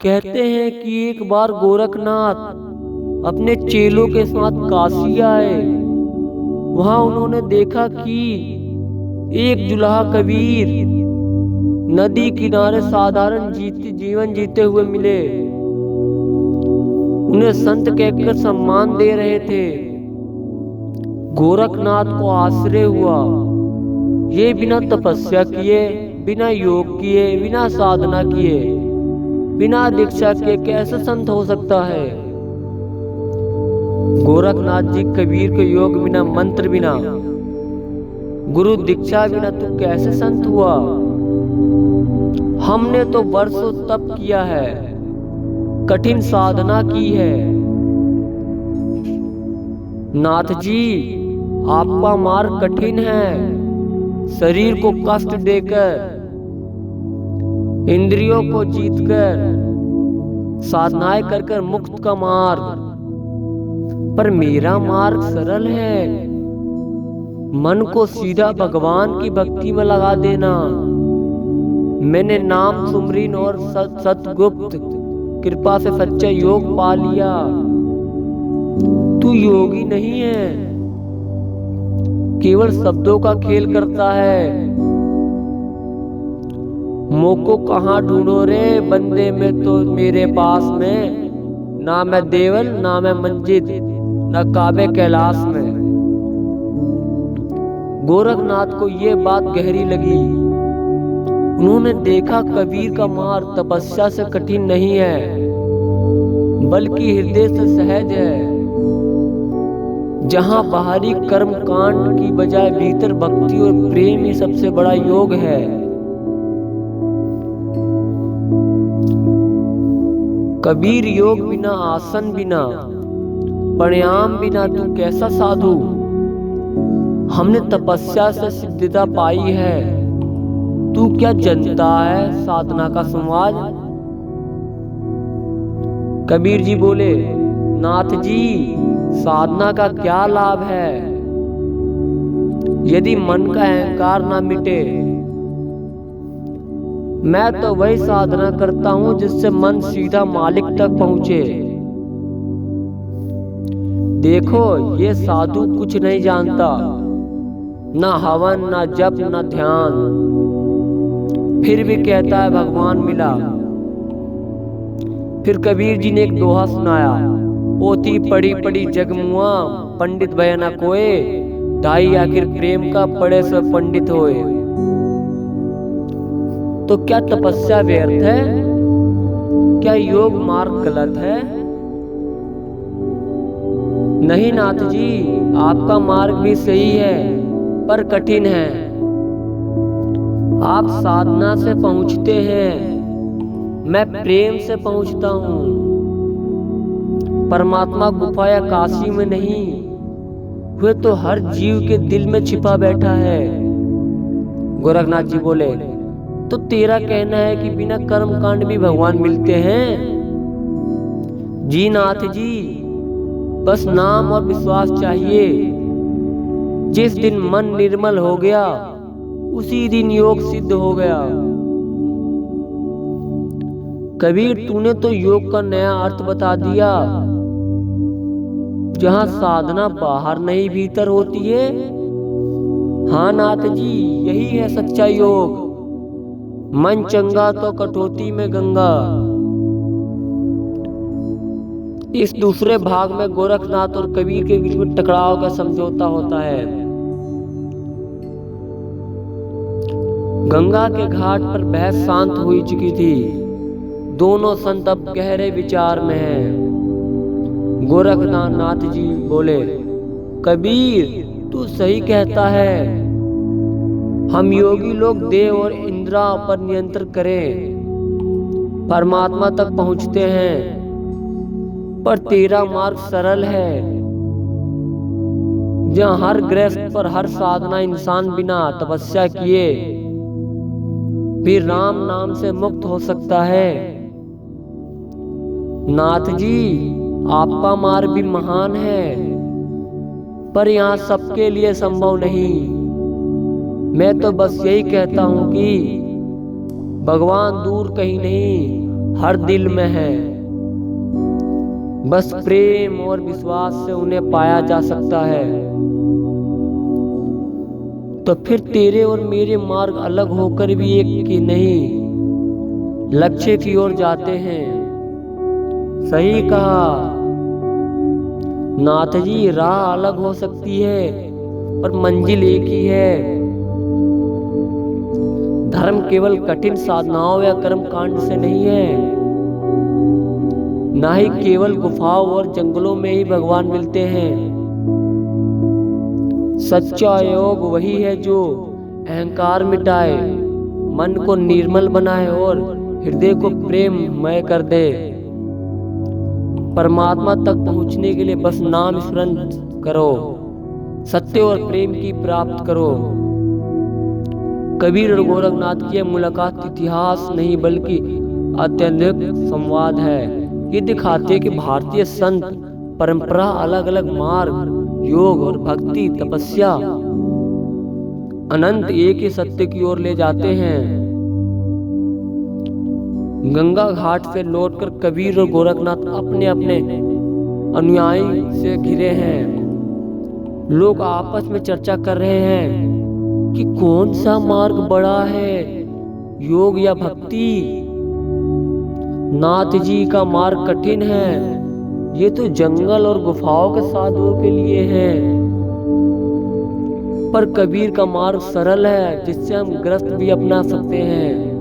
कहते हैं कि एक बार गोरखनाथ अपने चेलों के साथ काशी आए। वहां उन्होंने देखा कि एक जुलाहा कबीर नदी किनारे साधारण जीवन जीते हुए मिले। उन्हें संत कहकर सम्मान दे रहे थे। गोरखनाथ को आश्चर्य हुआ, ये बिना तपस्या किए, बिना योग किए, बिना साधना किए, बिना दीक्षा के कैसे संत हो सकता है। गोरखनाथ जी कबीर के योग बिना, मंत्र बिना, गुरु दीक्षा बिना तू कैसे संत हुआ। हमने तो वर्षों तप किया है, कठिन साधना की है। नाथ जी, आपका मार्ग कठिन है। शरीर को कष्ट देकर, इंद्रियों को जीतकर, साधनाएं कर कर मुक्त का मार्ग। पर मेरा मार्ग सरल है। मन को सीधा भगवान की भक्ति में लगा देना। मैंने नाम सुमरीन और सतगुप्त कृपा से सच्चा योग पा लिया। तू योगी नहीं है, केवल शब्दों का खेल करता है। मोको कहाँ ढूंढो रे बंदे में, तो मेरे पास में ना मैं देवल, ना मैं मंजिल, ना काबे कैलाश में। गोरखनाथ को ये बात गहरी लगी। उन्होंने देखा कबीर का मार्ग तपस्या से कठिन नहीं है, बल्कि हृदय से सहज है। जहां बाहरी कर्म कांड की बजाय भीतर भक्ति और प्रेम ही सबसे बड़ा योग है। कबीर योग बिना, आसन बिना, प्राणायाम बिना तू कैसा साधु। हमने तपस्या से सिद्धता पाई है, तू क्या जनता है साधना का संवाद। कबीर जी बोले, नाथ जी, साधना का क्या लाभ है यदि मन का अहंकार ना मिटे। मैं तो वही साधना करता हूं जिससे मन सीधा मालिक तक पहुंचे। देखो, ये साधु कुछ नहीं जानता, ना हवन, ना जप, ना ध्यान, फिर भी कहता है भगवान मिला। फिर कबीर जी ने एक दोहा सुनाया, पोथी पढ़ी पढ़ी जगमुआ, पंडित भय न कोय, ढाई आखिर प्रेम का पढ़े से पंडित होए। तो क्या तपस्या व्यर्थ है? क्या योग मार्ग गलत है? नहीं नाथ जी, आपका मार्ग भी सही है, पर कठिन है। आप साधना से पहुंचते हैं, मैं प्रेम से पहुंचता हूं। परमात्मा गुफा या काशी में नहीं, वह तो हर जीव के दिल में छिपा बैठा है। गोरखनाथ जी बोले, तो तेरा कहना है कि बिना कर्म कांड भी भगवान मिलते हैं? जी नाथ जी, बस नाम और विश्वास चाहिए। जिस दिन मन निर्मल हो गया, उसी दिन योग सिद्ध हो गया। कबीर, तूने तो योग का नया अर्थ बता दिया। जहां साधना बाहर नहीं भीतर होती है। हाँ नाथ जी, यही है सच्चा योग। मन चंगा तो कटौती में गंगा। इस दूसरे भाग में गोरखनाथ और कबीर के बीच में टकराव का समझौता होता है। गंगा के घाट पर बहस शांत हो चुकी थी। दोनों संत अब गहरे विचार में हैं। गोरखनाथ जी बोले, कबीर तू सही कहता है। हम योगी लोग देह और इंद्रियों पर नियंत्रण करें, परमात्मा तक पहुंचते हैं। पर तेरा मार्ग सरल है, जहां हर गृहस्थ पर हर साधना इंसान बिना तपस्या किए भी राम नाम से मुक्त हो सकता है। नाथ जी, आपका मार्ग भी महान है, पर यहाँ सबके लिए संभव नहीं। मैं तो बस यही कहता हूँ कि भगवान दूर कहीं नहीं, हर दिल में है। बस प्रेम और विश्वास से उन्हें पाया जा सकता है। तो फिर तेरे और मेरे मार्ग अलग होकर भी एक की नहीं, लक्ष्य की ओर जाते हैं। सही कहा नाथ जी, राह अलग हो सकती है पर मंजिल एक ही है। धर्म केवल कठिन साधनाओं या कर्म कांड से नहीं है, ना ही केवल गुफाओं और जंगलों में ही भगवान मिलते हैं। सच्चा योग वही है जो अहंकार मिटाए, मन को निर्मल बनाए और हृदय को प्रेममय कर दे। परमात्मा तक पहुंचने के लिए बस नाम स्मरण करो, सत्य और प्रेम की प्राप्त करो। कबीर और गोरखनाथ की मुलाकात इतिहास नहीं बल्कि अत्यधिक संवाद है। ये दिखाते कि भारतीय संत परंपरा अलग अलग मार्ग, योग और भक्ति, तपस्या अनंत एक ही सत्य की ओर ले जाते हैं। गंगा घाट से लौटकर कबीर और गोरखनाथ अपने अपने अनुयायी से घिरे हैं। लोग आपस में चर्चा कर रहे हैं कि कौन सा मार्ग बड़ा है, योग या भक्ति। नाथ जी का मार्ग कठिन है, ये तो जंगल और गुफाओं के साधुओं के लिए है। पर कबीर का मार्ग सरल है, जिससे हम ग्रस्त भी अपना सकते हैं।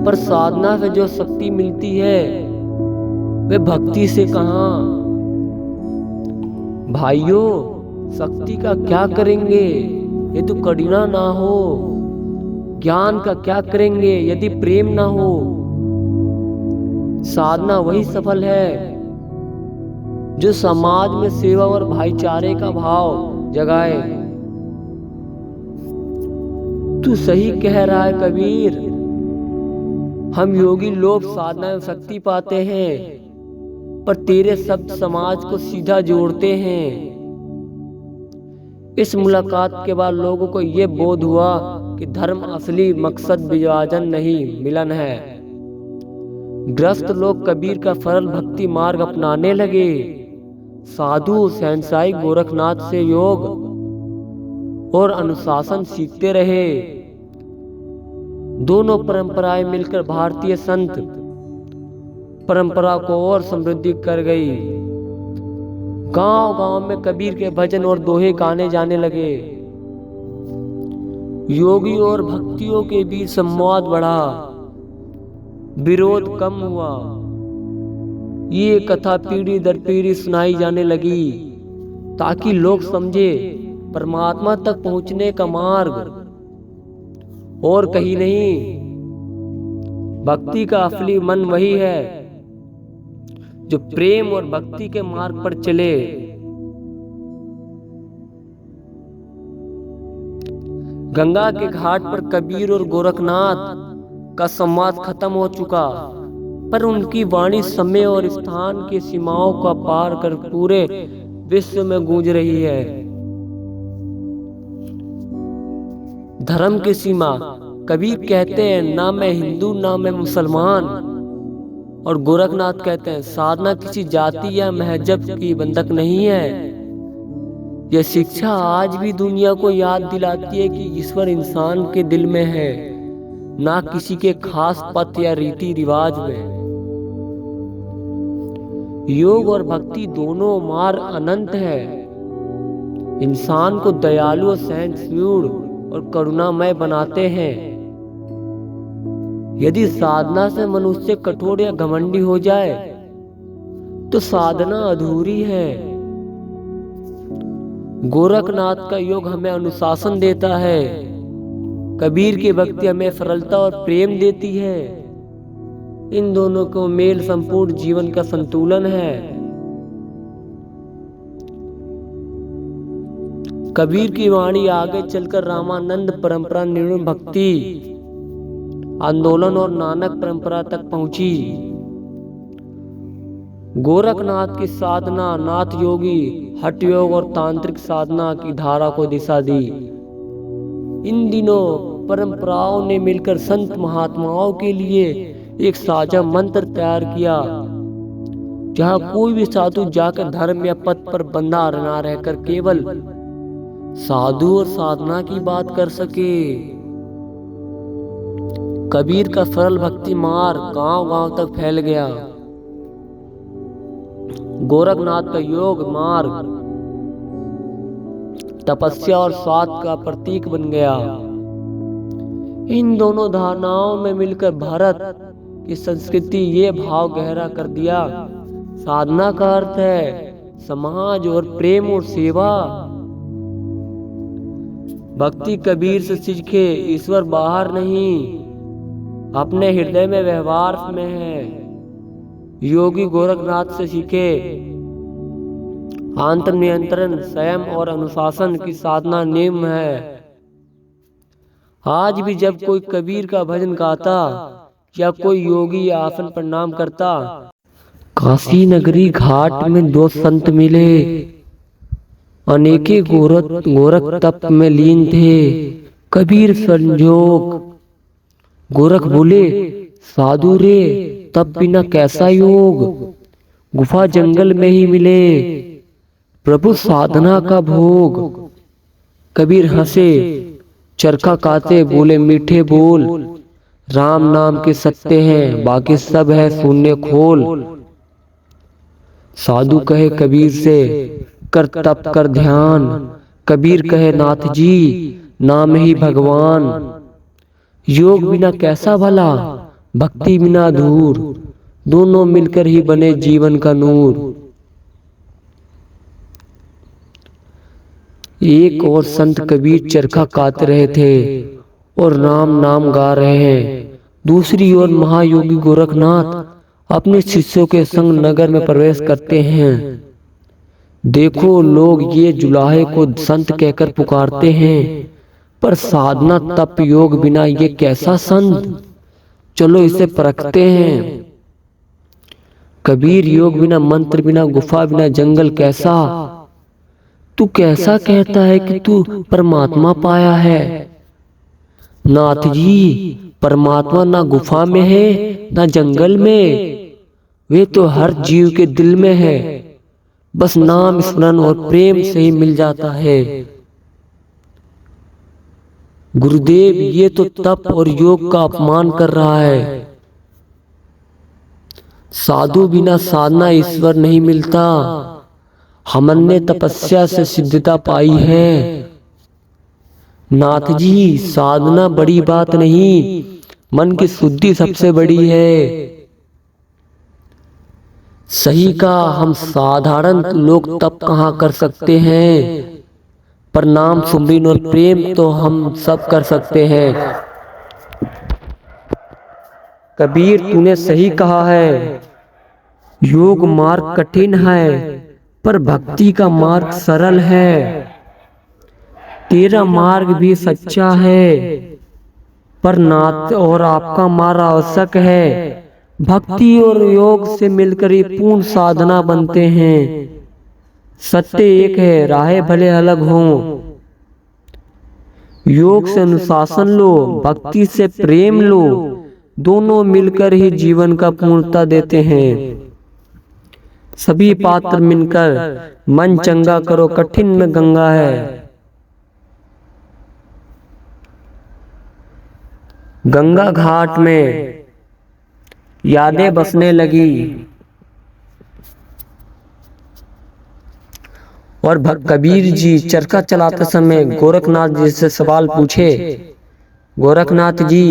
पर साधना से जो शक्ति मिलती है वे भक्ति से कहां। भाइयों, शक्ति का क्या करेंगे यदि करुणा ना हो? ज्ञान का क्या करेंगे यदि प्रेम ना हो? साधना वही सफल है जो समाज में सेवा और भाईचारे का भाव जगाए। तू सही कह रहा है कबीर, हम योगी लोग साधना में शक्ति पाते हैं, पर तेरे शब्द समाज को सीधा जोड़ते हैं। इस मुलाकात के बाद लोगों को यह बोध हुआ कि धर्म असली मकसद विभाजन नहीं, मिलन है। ग्रस्त लोग कबीर का सरल भक्ति मार्ग अपनाने लगे। साधु सहनसाई गोरखनाथ से योग और अनुशासन सीखते रहे। दोनों परंपराएं मिलकर भारतीय संत परंपरा को और समृद्धि कर गई। गांव-गांव में कबीर के भजन और दोहे गाने जाने लगे। योगी और भक्तियों के बीच संवाद बढ़ा, विरोध कम हुआ। ये कथा पीढ़ी दर पीढ़ी सुनाई जाने लगी ताकि लोग समझे परमात्मा तक पहुंचने का मार्ग और कहीं नहीं। भक्ति का असली मन वही है जो प्रेम और भक्ति के मार्ग पर चले। गंगा के घाट पर कबीर और गोरखनाथ का संवाद खत्म हो चुका, पर उनकी वाणी समय और स्थान की सीमाओं का पार कर पूरे विश्व में गूंज रही है। धर्म की सीमा, कबीर कहते हैं ना मैं हिंदू ना मैं मुसलमान, और गोरखनाथ कहते हैं साधना किसी जाति या महजब की बंधक नहीं है। यह शिक्षा आज भी दुनिया को याद दिलाती है कि ईश्वर इंसान के दिल में है, ना किसी के खास पथ या रीति रिवाज में। योग और भक्ति दोनों मार्ग अनंत है। इंसान को दयालु और सहनशील और करुणामय बनाते हैं। यदि साधना से मनुष्य कठोर या घमंडी हो जाए तो साधना अधूरी है। गोरखनाथ का योग हमें अनुशासन देता है, कबीर की भक्ति हमें सरलता और प्रेम देती है। इन दोनों को मेल संपूर्ण जीवन का संतुलन है। कबीर की वाणी आगे चलकर रामानंद परंपरा, निर्गुण भक्ति आंदोलन और नानक परंपरा तक पहुंची। गोरखनाथ की साधना नाथ योगी, हठ योग और तांत्रिक साधना की धारा को दिशा दी। इन दिनों परंपराओं ने मिलकर संत महात्माओं के लिए एक साझा मंत्र तैयार किया, जहां कोई भी साधु जाकर धर्म या पद पर बंधा ना रहकर केवल साधु और साधना की बात कर सके। कबीर का सरल भक्ति मार्ग गांव-गांव तक फैल गया। गोरखनाथ का योग मार्ग तपस्या और स्वाद का प्रतीक बन गया। इन दोनों धारणाओं में मिलकर भारत की संस्कृति ये भाव गहरा कर दिया, साधना का अर्थ है समाज और प्रेम और सेवा। भक्ति कबीर से सीखे, ईश्वर बाहर नहीं अपने हृदय में व्यवहार में है। योगी गोरखनाथ से सीखे, आंतर नियंत्रण, संयम और अनुशासन की साधना नियम है। आज भी जब कोई कबीर का भजन गाता या कोई योगी आसन प्रणाम करता, काशी नगरी घाट में दो संत मिले, अनेके गोरख तप में लीन थे। कबीर संजोग, गोरख बोले, साधु रे तप बिना कैसा योग, गुफा जंगल में ही मिले प्रभु साधना का भोग। कबीर हंसे, चरखा काते बोले, मीठे बोल, राम नाम के सत्य हैं, बाकी सब है शून्य खोल। साधु कहे कबीर से, कर तप कर ध्यान। कबीर कहे, नाथ जी नाम ही भगवान। योग बिना कैसा भला, भक्ति बिना धूर, दोनों मिलकर ही बने जीवन का नूर। एक और संत कबीर चरखा काट रहे थे और राम नाम गा रहे हैं। दूसरी ओर महायोगी गोरखनाथ अपने शिष्यों के संग नगर में प्रवेश करते हैं। देखो लोग ये जुलाहे को संत कहकर पुकारते हैं, पर साधना तप योग बिना ये कैसा संत, चलो इसे परखते हैं। कबीर योग बिना, मंत्र बिना, गुफा बिना, जंगल कैसा, तू कैसा कहता है कि तू परमात्मा पाया है। नाथ जी परमात्मा ना गुफा में है ना जंगल में, वे तो हर जीव के दिल में है, बस नाम स्मरण और प्रेम से ही मिल जाता है। गुरुदेव ये तो तप और योग का अपमान कर रहा है। साधु बिना साधना ईश्वर नहीं मिलता, हमने तपस्या से सिद्धता पाई है। नाथ जी साधना बड़ी बात नहीं, मन की शुद्धि सबसे बड़ी है। सही का हम साधारण लोग तप कहाँ कर सकते हैं, पर नाम सुमिरन और प्रेम तो हम सब कर सकते हैं। कबीर तूने सही कहा है, योग मार्ग कठिन है पर भक्ति का मार्ग सरल है। तेरा मार्ग भी सच्चा है, पर नाथ और आपका मार्ग आवश्यक है। भक्ति और योग से मिलकर ही पूर्ण साधना बनते हैं। सत्य एक है, राहें भले अलग हों। योग से अनुशासन लो, भक्ति से प्रेम लो, दोनों मिलकर ही जीवन का पूर्णता देते हैं। सभी पात्र मिलकर मन चंगा करो, कठिन में गंगा है। गंगा घाट में यादें बसने लगी और कबीर जी चरखा चलाते समय गोरखनाथ जी से सवाल पूछे, गोरखनाथ जी